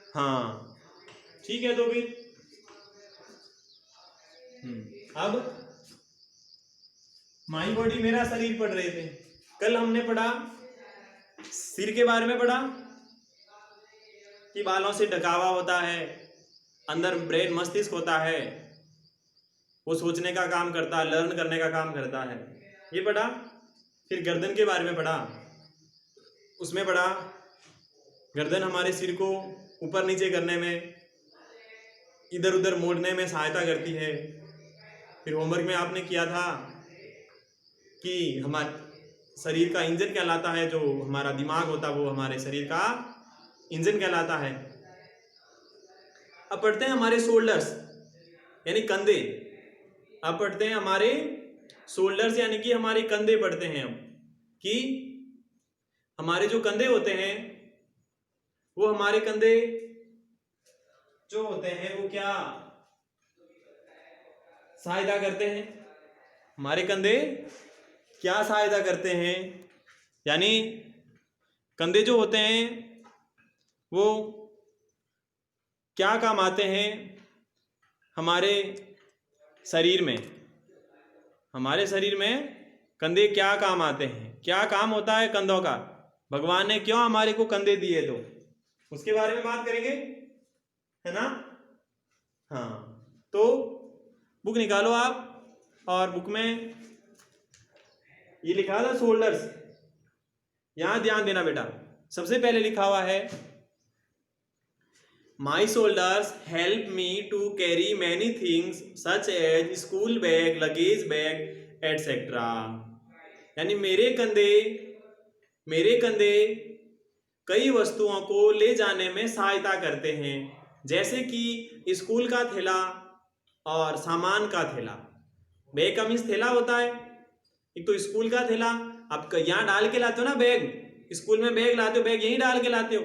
हाँ ठीक है, तो फिर अब माई बॉडी मेरा शरीर पढ़ रहे थे। कल हमने पढ़ा सिर के बारे में, पढ़ा कि बालों से ढका हुआ होता है, अंदर ब्रेन मस्तिष्क होता है, वो सोचने का काम करता है, लर्न करने का काम करता है, ये पढ़ा। फिर गर्दन के बारे में पढ़ा, उसमें पढ़ा गर्दन हमारे सिर को ऊपर नीचे करने में, इधर उधर मोड़ने में सहायता करती है। फिर होमवर्क में आपने किया था कि हमारे शरीर का इंजन कहलाता है, जो हमारा दिमाग होता है वो हमारे शरीर का इंजन कहलाता है। अब पढ़ते हैं हमारे शोल्डर्स यानी कंधे। अब पढ़ते हैं हमारे शोल्डर्स यानी कि हमारे कंधे पढ़ते हैं हम, कि हमारे जो कंधे होते हैं वो हमारे कंधे जो होते हैं वो क्या सहायता करते हैं, हमारे कंधे क्या सहायता करते हैं, यानी कंधे जो होते हैं वो क्या काम आते हैं हमारे शरीर में। हमारे शरीर में कंधे क्या काम आते हैं, क्या काम होता है कंधों का, भगवान ने क्यों हमारे को कंधे दिए, तो उसके बारे में बात करेंगे, है ना। हाँ, तो बुक निकालो आप, और बुक में ये लिखा था शोल्डर्स, यहां ध्यान देना बेटा। सबसे पहले लिखा हुआ है my shoulders help me to carry many things such as school bag, luggage bag etcetera. यानी मेरे कंधे कई वस्तुओं को ले जाने में सहायता करते हैं, जैसे कि स्कूल का थैला और सामान का थैला। बैग का मीन्स थैला होता है, एक तो स्कूल का थैला आप यहाँ डाल के लाते हो ना, बैग स्कूल में बैग लाते हो, बैग यहीं डाल के लाते हो,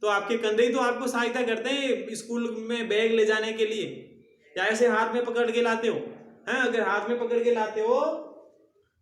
तो आपके कंधे ही तो आपको सहायता करते हैं स्कूल में बैग ले जाने के लिए, या ऐसे हाथ में पकड़ के लाते हो हैं। अगर हाथ में पकड़ के लाते हो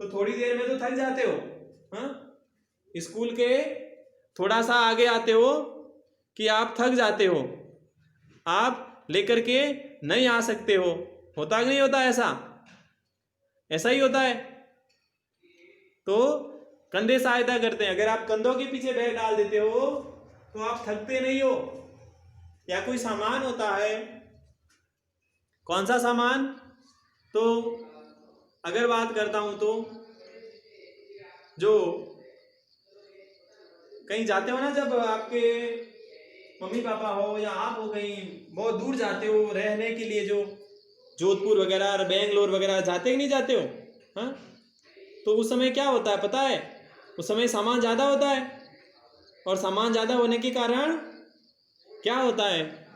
तो थोड़ी देर में तो थक जाते हो, हाँ? स्कूल के थोड़ा सा आगे आते हो कि आप थक जाते हो, आप लेकर के नहीं आ सकते हो, होता कि नहीं होता, ऐसा ही होता है। तो कंधे सहायता करते हैं। अगर आप कंधों के पीछे बैग डाल देते हो तो आप थकते नहीं हो। या कोई सामान होता है, कौन सा सामान, तो अगर बात करता हूं तो जो कहीं जाते हो ना, जब आपके मम्मी पापा हो या आप हो, कहीं बहुत दूर जाते हो रहने के लिए, जो जोधपुर वगैरह और बेंगलोर वगैरह जाते कि नहीं जाते हो, हाँ? तो उस समय क्या होता है पता है, उस समय सामान ज़्यादा होता है, और सामान ज़्यादा होने के कारण क्या होता है,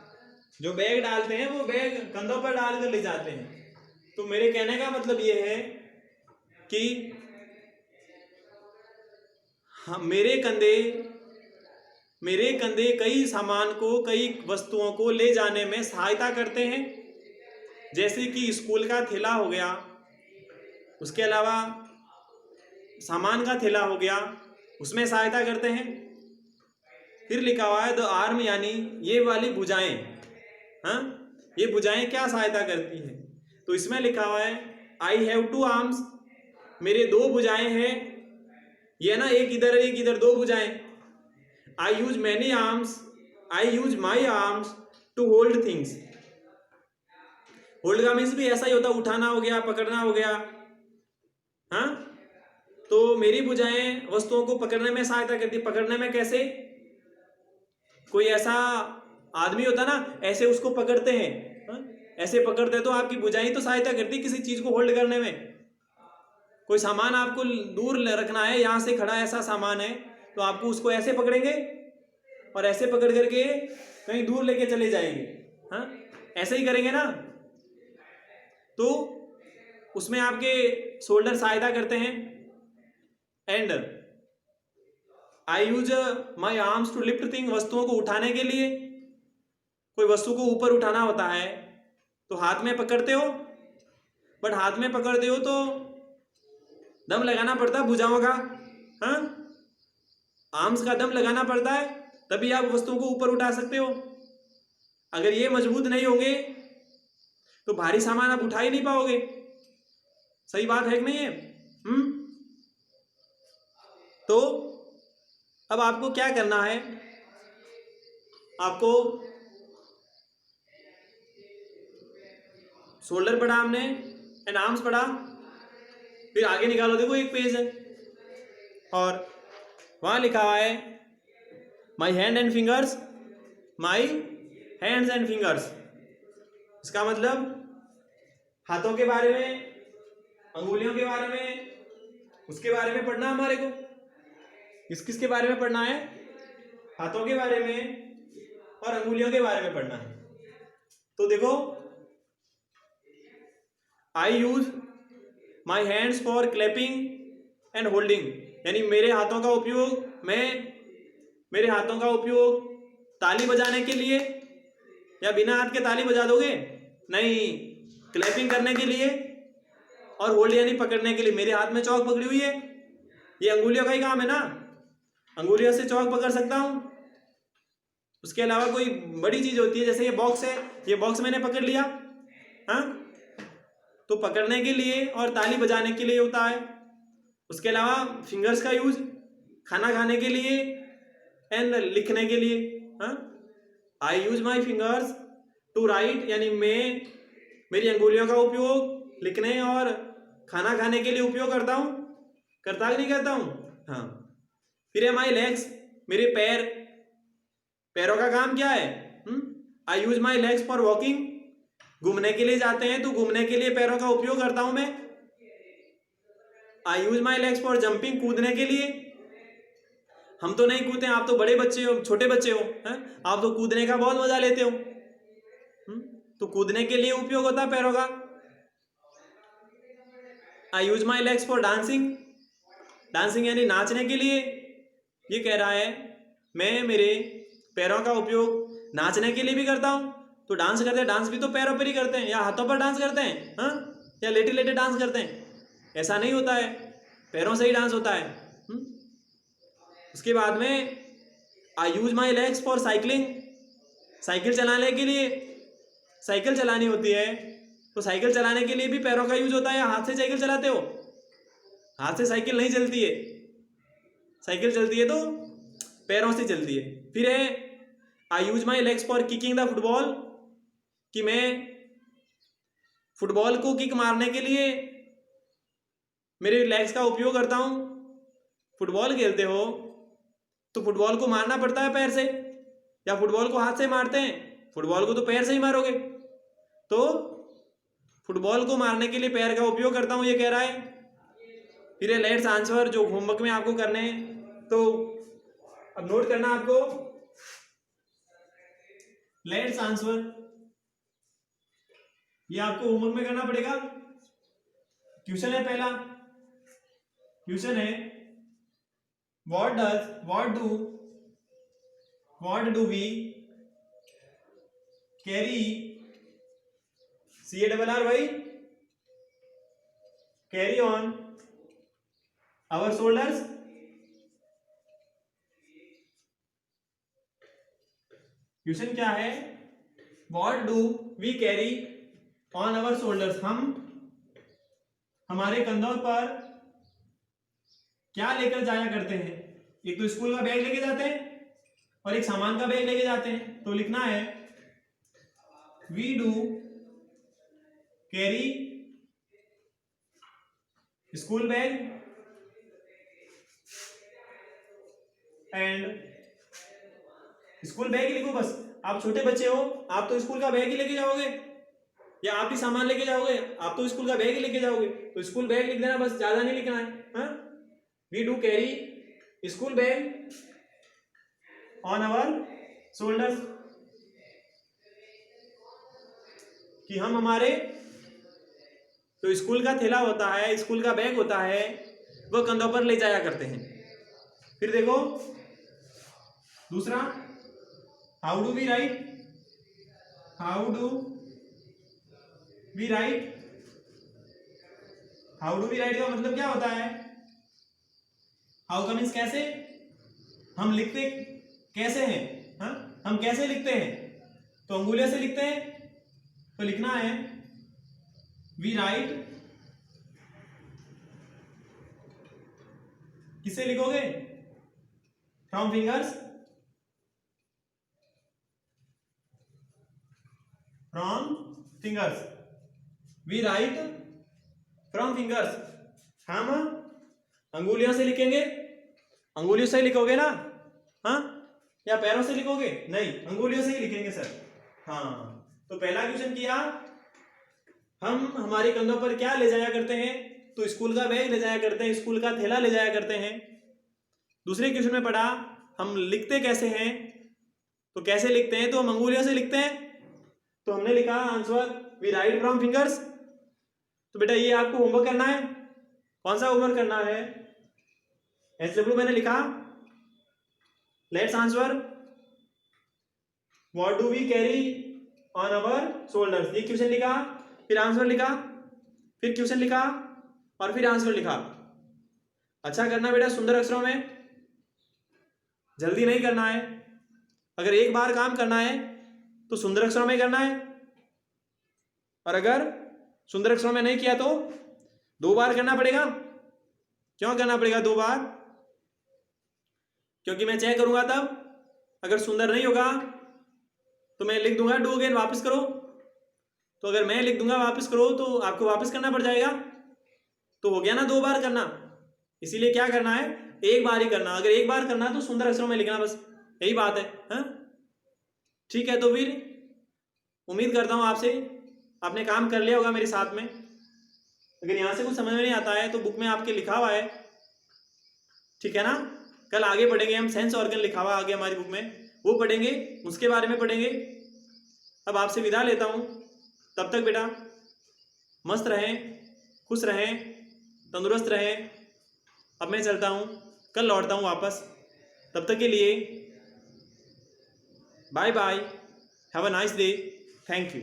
जो बैग डालते हैं वो बैग कंधों पर डाल कर ले जाते हैं। तो मेरे कहने का मतलब ये है कि हाँ, मेरे कंधे कई सामान को, कई वस्तुओं को ले जाने में सहायता करते हैं, जैसे कि स्कूल का थैला हो गया, उसके अलावा सामान का थैला हो गया, उसमें सहायता करते हैं। फिर लिखा हुआ है द आर्म, यानी ये वाली भुजाएं, हाँ, ये भुजाएं क्या सहायता करती हैं, तो इसमें लिखा हुआ है आई हैव 2 आर्म्स, मेरे 2 भुजाएं हैं, ये ना एक इधर दो भुजाएं। I use many arms, I use my arms to hold things. Hold का मीन्स भी ऐसा ही होता, उठाना हो गया, पकड़ना हो गया, हाँ। तो मेरी भुजाएं वस्तुओं को पकड़ने में सहायता करती। पकड़ने में कैसे, कोई ऐसा आदमी होता ना, ऐसे उसको पकड़ते हैं, हाँ? ऐसे पकड़ते तो आपकी भुजाएं तो सहायता करती किसी चीज को होल्ड करने में। कोई सामान आपको दूर रखना है, यहां से खड़ा ऐसा सामान है, तो आपको उसको ऐसे पकड़ेंगे और ऐसे पकड़ करके कहीं दूर लेके चले जाएंगे, हाँ, ऐसे ही करेंगे ना। तो उसमें आपके शोल्डर सहायता करते हैं। And I use my arms to lift thing, वस्तुओं को उठाने के लिए। कोई वस्तु को ऊपर उठाना होता है तो हाथ में पकड़ते हो, बट हाथ में पकड़ते हो तो दम लगाना पड़ता है भुजाओं का, हाँ, आर्म्स का दम लगाना पड़ता है, तभी आप वस्तुओं को ऊपर उठा सकते हो। अगर ये मजबूत नहीं होंगे तो भारी सामान आप उठा ही नहीं पाओगे। सही बात है कि नहीं है? तो अब आपको क्या करना है, आपको शोल्डर पढ़ा हमने एंड आर्म्स पढ़ा, फिर आगे निकालो, देखो एक पेज है और वहां लिखा हुआ है my hand and fingers, my hands and fingers. इसका मतलब हाथों के बारे में, अंगुलियों के बारे में, उसके बारे में पढ़ना हमारे को। किस किस के बारे में पढ़ना है? हाथों के बारे में और अंगुलियों के बारे में पढ़ना है। तो देखो, I use my hands for clapping and holding, यानी मेरे हाथों का उपयोग, मेरे हाथों का उपयोग ताली बजाने के लिए, या बिना हाथ के ताली बजा दोगे? नहीं, क्लैपिंग करने के लिए और होल्ड यानी पकड़ने के लिए। मेरे हाथ में चौक पकड़ी हुई है, ये अंगुलियों का ही काम है ना, अंगुलियों से चौक पकड़ सकता हूं। उसके अलावा कोई बड़ी चीज होती है, जैसे ये बॉक्स है, ये बॉक्स मैंने पकड़ लिया, हाँ, तो पकड़ने के लिए और ताली बजाने के लिए होता है। उसके अलावा फिंगर्स का यूज खाना खाने के लिए एंड लिखने के लिए। हाँ, I use my fingers to write, यानी मैं मेरी अंगुलियों का उपयोग लिखने और खाना खाने के लिए उपयोग करता हूं। करता कि नहीं करता हूं? हाँ। फिर है माई लेग्स, मेरे पैर, पैरों का काम क्या है? I use my legs for walking, घूमने के लिए जाते हैं तो घूमने के लिए पैरों का उपयोग करता हूं मैं। I use my legs for jumping, कूदने के लिए। हम तो नहीं कूदते, आप तो बड़े बच्चे हो, छोटे बच्चे हो, हैं? आप तो कूदने का बहुत मजा लेते हो। तो कूदने के लिए उपयोग होता है पैरों का। I use my legs for dancing, dancing यानी नाचने के लिए। ये कह रहा है मैं मेरे पैरों का उपयोग नाचने के लिए भी करता हूं। तो डांस करते हैं, डांस भी तो पैरों पर ही करते हैं, या हाथों पर डांस करते हैं, हाँ, या लेटे लेटे डांस करते हैं? ऐसा नहीं होता है, पैरों से ही डांस होता है। उसके बाद में I use my legs for cycling, cycle चलाने के लिए। साइकिल चलानी होती है तो साइकिल चलाने के लिए भी पैरों का यूज होता है, या हाथ से साइकिल चलाते हो? हाथ से साइकिल नहीं चलती है, साइकिल चलती है तो पैरों से चलती है। फिर है I use my legs for kicking the football, कि मैं फुटबॉल को किक मारने के लिए मेरे लेग्स का उपयोग करता हूं। फुटबॉल खेलते हो तो फुटबॉल को मारना पड़ता है पैर से, या फुटबॉल को हाथ से मारते हैं? फुटबॉल को तो पैर से ही मारोगे। तो फुटबॉल को मारने के लिए पैर का उपयोग करता हूं, ये कह रहा है। फिर लेट्स आंसर, जो होमवर्क में आपको करने हैं, तो अब नोट करना आपको, लेट्स आंसर, ये आपको होमवर्क में करना पड़ेगा। क्वेश्चन है पहला, क्वेश्चन है what do we carry, CARRY, carry on our shoulders? Question क्या है? what do we carry on our shoulders, हम हमारे कंधों पर क्या लेकर जाया करते हैं? एक तो स्कूल का बैग लेके जाते हैं और एक सामान का बैग लेके जाते हैं। तो लिखना है we do carry school bag and school bag ही लिखो बस। आप छोटे बच्चे हो, आप तो स्कूल का बैग ही लेके जाओगे, या आप भी सामान लेके जाओगे? आप तो स्कूल का बैग ही लेके जाओगे, तो स्कूल बैग लिख देना बस, ज्यादा नहीं लिखना है। हाँ, we do carry school bag on our shoulders, कि हम हमारे तो स्कूल का थैला होता है, स्कूल का बैग होता है, वो कंधों पर ले जाया करते हैं। फिर देखो दूसरा, how do we write, how do we write, how do we write का मतलब क्या होता है? हाउ का मीन्स कैसे, हम लिखते कैसे हैं, हाँ, हम कैसे लिखते हैं? तो अंगुलियों से लिखते हैं, तो लिखना है वी राइट, किससे लिखोगे? From fingers, from fingers, we write from fingers. हम अंगुलियों से लिखेंगे, अंगुलियों से लिखोगे ना? हाँ, या पैरों से लिखोगे? नहीं, अंगुलियों से ही लिखेंगे सर। हाँ, तो पहला क्वेश्चन किया, हम हमारे कंधों पर क्या ले जाया करते हैं? तो स्कूल का बैग ले जाया करते हैं, स्कूल का थैला ले जाया करते हैं। दूसरे क्वेश्चन में पढ़ा हम लिखते कैसे हैं, तो कैसे लिखते हैं? तो हम अंगुलियों से लिखते हैं। तो हमने लिखा answer we write from fingers. तो बेटा ये आपको होमवर्क करना है। कौन सा होमवर्क करना है? SW मैंने लिखा, let's answer what do we carry on our shoulders. ये क्वेश्चन लिखा, फिर आंसर लिखा, फिर क्वेश्चन लिखा और फिर आंसर लिखा। अच्छा करना बेटा, सुंदर अक्षरों में, जल्दी नहीं करना है। अगर एक बार काम करना है तो सुंदर अक्षरों में करना है, और अगर सुंदर अक्षरों में नहीं किया तो 2 बार करना पड़ेगा। क्यों करना पड़ेगा 2 बार? क्योंकि मैं चेक करूंगा तब। अगर सुंदर नहीं होगा तो मैं लिख दूंगा डू अगेन, वापस करो। तो अगर मैं लिख दूंगा वापस करो तो आपको वापस करना पड़ जाएगा। तो हो गया ना 2 बार करना। इसीलिए क्या करना है, एक बार ही करना। अगर एक बार करना है तो सुंदर अक्षरों में लिखना, बस यही बात है। हाँ ठीक है, तो फिर उम्मीद करता हूं आपसे आपने काम कर लिया होगा मेरे साथ में। अगर यहां से कुछ समझ में नहीं आता है तो बुक में आपके लिखा हुआ है, ठीक है ना? कल आगे पढ़ेंगे हम, सेंस ऑर्गन लिखा हुआ आगे हमारी बुक में, वो पढ़ेंगे, उसके बारे में पढ़ेंगे। अब आपसे विदा लेता हूं, तब तक बेटा मस्त रहें, खुश रहें, तंदुरुस्त रहें। अब मैं चलता हूं, कल लौटता हूं वापस। तब तक के लिए bye bye, have a nice day, thank you.